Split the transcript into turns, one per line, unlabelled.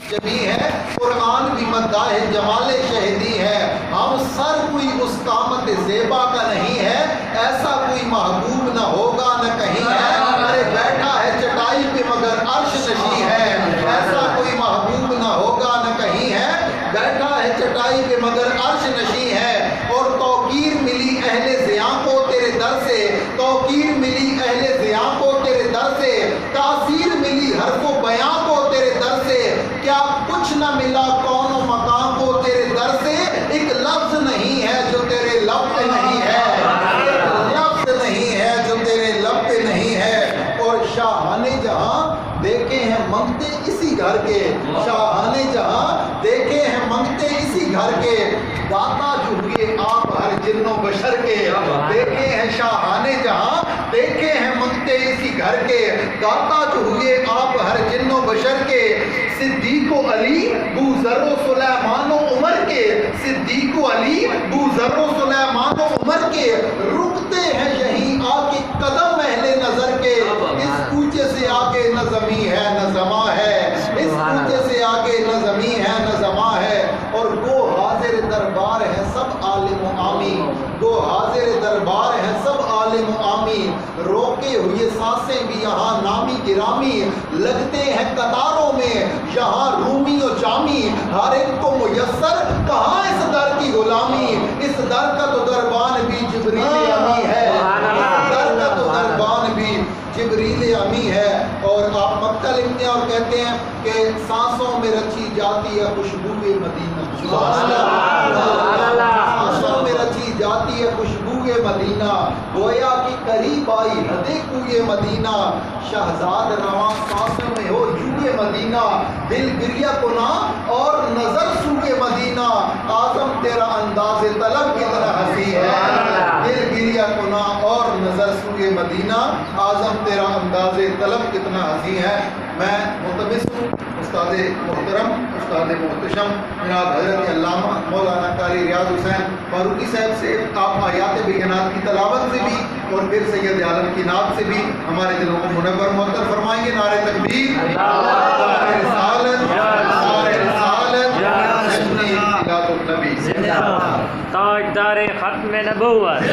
جمی ہے، قرآن بھی مداح جمال شہدی ہے، ہم سر کوئی اس قامت زیبا کا نہیں ہے، ایسا کوئی محبوب نہ ہوگا نہ کہیں ہے، ارے بیٹھا ہے چٹائی پہ مگر عرش نشی ہے، ایسا کوئی محبوب نہ ہوگا نہ کہیں ہے، بیٹھا ہے چٹائی پہ مگر عرش نشی ہے، اور توقیر ملی اہل زیاں کو تیرے در سے، توقیر ملی اہل زیاں کو تیرے در سے، تاثیر ملی حرف و بیاں کو تیرے در سے، کیا کچھ نہ ملا کون و مقام کو تیرے در سے، ایک لفظ نہیں ہے جو تیرے لب پہ نہیں ہے، ایک لفظ نہیں ہے جو تیرے لب پہ نہیں ہے، اور شاہان جہاں دیکھے ہیں منگتے اسی گھر کے، شاہان جہاں دیکھے ہیں منگتے اسی گھر کے، داتا جو ہوئے آپ ہر جن و بشر کے، دیکھے ہیں شاہان جہاں دیکھے ہیں منگتے اسی گھر کے، داتا جو ہوئے آپ ہر جن و بشر کے، صدیق و علی بو ذر و سلیمان و عمر کے، صدیق و علی بو ذر و سلیمان و عمر کے، رکتے ہیں یہیں آ کے قدم اہل نظر کے، اس کوچے سے آگے نہ زمیں ہے نہ زماں ہے، اس کوچے سے آگے نہ زمیں ہے نہ زماں ہے، اور گو حاضر دربار ہے سب عالم و عامی، گو حاضر دربار ہے سب عالم و عامی، روکے ہوئے سانسیں بھی یہاں نامی گرامی، لگتے ہیں قطاروں میں یہاں رومی و جامی، ہر ایک کو میسر کہاں اس در کی غلامی، اس در کا تو دربان بھی جبریل امی ہے، اس در کا تو دربان بھی جبریل امی ہے، اور آپ مکہ لکھتے ہیں اور کہتے ہیں کہ سانسوں میں رچی جاتی ہے خوشبوئے مدینہ، سانسوں میں رچی جاتی ہے خوشبوئے مدینہ، گویا کہ قریب آئی ہدے کوئے مدینہ، شہزاد رواں سانسوں میں ہو جوئے مدینہ، دل گریہ کنا اور نظر سوئے مدینہ، اعظم تیرا انداز طلب کتنا حسین ہے، دل گریہ کنا اور نظر سوئے مدینہ، اعظم تیرا انداز طلب کتنا حسین ہے۔ میں ملتمس ہوں استاد محترم، استاد محتشم جناب حضرت علامہ مولانا قاری ریاض حسین فاروقی صاحب سے آپ آیات بینات کی تلاوت سے بھی اور پھر سید عالم کی نعت سے بھی ہمارے دلوں کو منور معطر فرمائیں گے۔ نعرہ تکبیر، نعرہ رسالت، نعرہ رسالت، جشن میلاد النبی،
تاجدار ختم نبوت۔